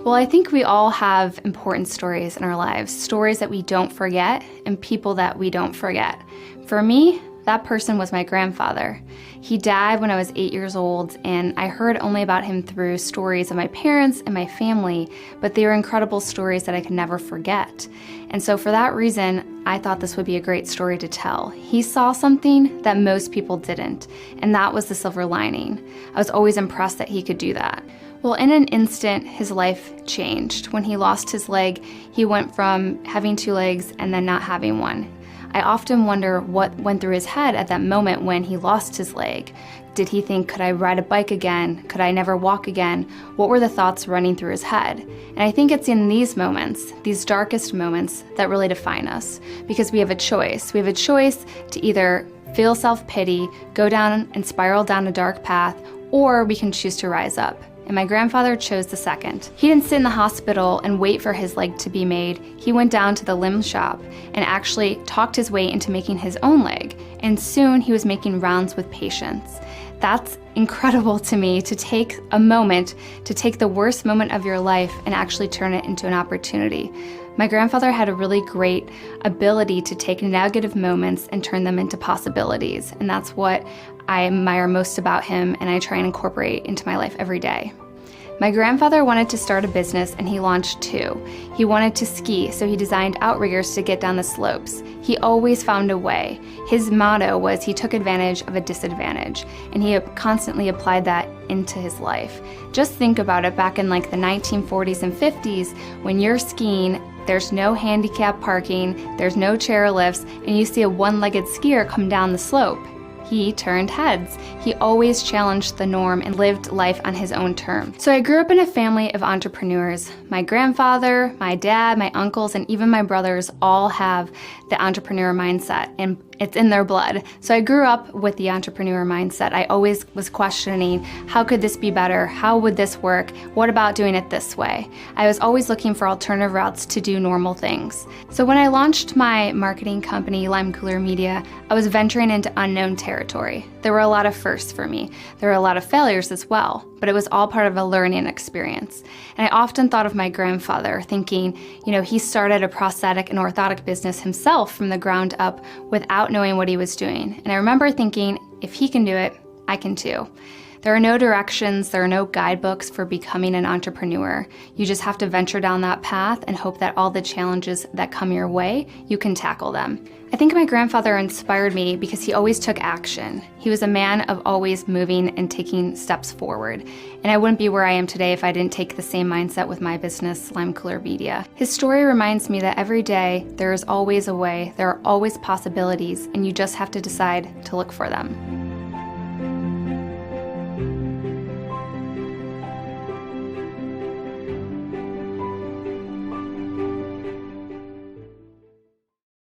Well, I think we all have important stories in our lives, stories that we don't forget and people that we don't forget. For me, that person was my grandfather. He died when I was 8 years old, and I heard only about him through stories of my parents and my family, but they were incredible stories that I could never forget. And so for that reason, I thought this would be a great story to tell. He saw something that most people didn't, and that was the silver lining. I was always impressed that he could do that. Well, in an instant, his life changed. When he lost his leg, he went from having 2 legs and then not having one. I often wonder what went through his head at that moment when he lost his leg. Did he think, could I ride a bike again? Could I never walk again? What were the thoughts running through his head? And I think it's in these moments, these darkest moments, that really define us, because we have a choice. We have a choice to either feel self-pity, go down and spiral down a dark path, or we can choose to rise up. And my grandfather chose the second. He didn't sit in the hospital and wait for his leg to be made. He went down to the limb shop and actually talked his way into making his own leg. And soon he was making rounds with patients. That's incredible to me, to take a moment, to take the worst moment of your life and actually turn it into an opportunity. My grandfather had a really great ability to take negative moments and turn them into possibilities, and that's what I admire most about him, and I try and incorporate into my life every day. My grandfather wanted to start a business, and he launched 2. He wanted to ski, so he designed outriggers to get down the slopes. He always found a way. His motto was he took advantage of a disadvantage, and he constantly applied that into his life. Just think about it, back in like the 1940s and 50s, when you're skiing, there's no handicap parking, there's no chairlifts, and you see a one-legged skier come down the slope. He turned heads. He always challenged the norm and lived life on his own terms. So I grew up in a family of entrepreneurs. My grandfather, my dad, my uncles, and even my brothers all have the entrepreneur mindset, and it's in their blood. So I grew up with the entrepreneur mindset. I always was questioning, how could this be better? How would this work? What about doing it this way? I was always looking for alternative routes to do normal things. So when I launched my marketing company, Leimkuehler Media, I was venturing into unknown territory. There were a lot of firsts for me. There were a lot of failures as well, but it was all part of a learning experience. And I often thought of my grandfather, thinking, he started a prosthetic and orthotic business himself from the ground up without knowing what he was doing. And I remember thinking, if he can do it, I can too. There are no directions, there are no guidebooks for becoming an entrepreneur. You just have to venture down that path and hope that all the challenges that come your way, you can tackle them. I think my grandfather inspired me because he always took action. He was a man of always moving and taking steps forward. And I wouldn't be where I am today if I didn't take the same mindset with my business, Leimkuehler Media. His story reminds me that every day there is always a way, there are always possibilities, and you just have to decide to look for them.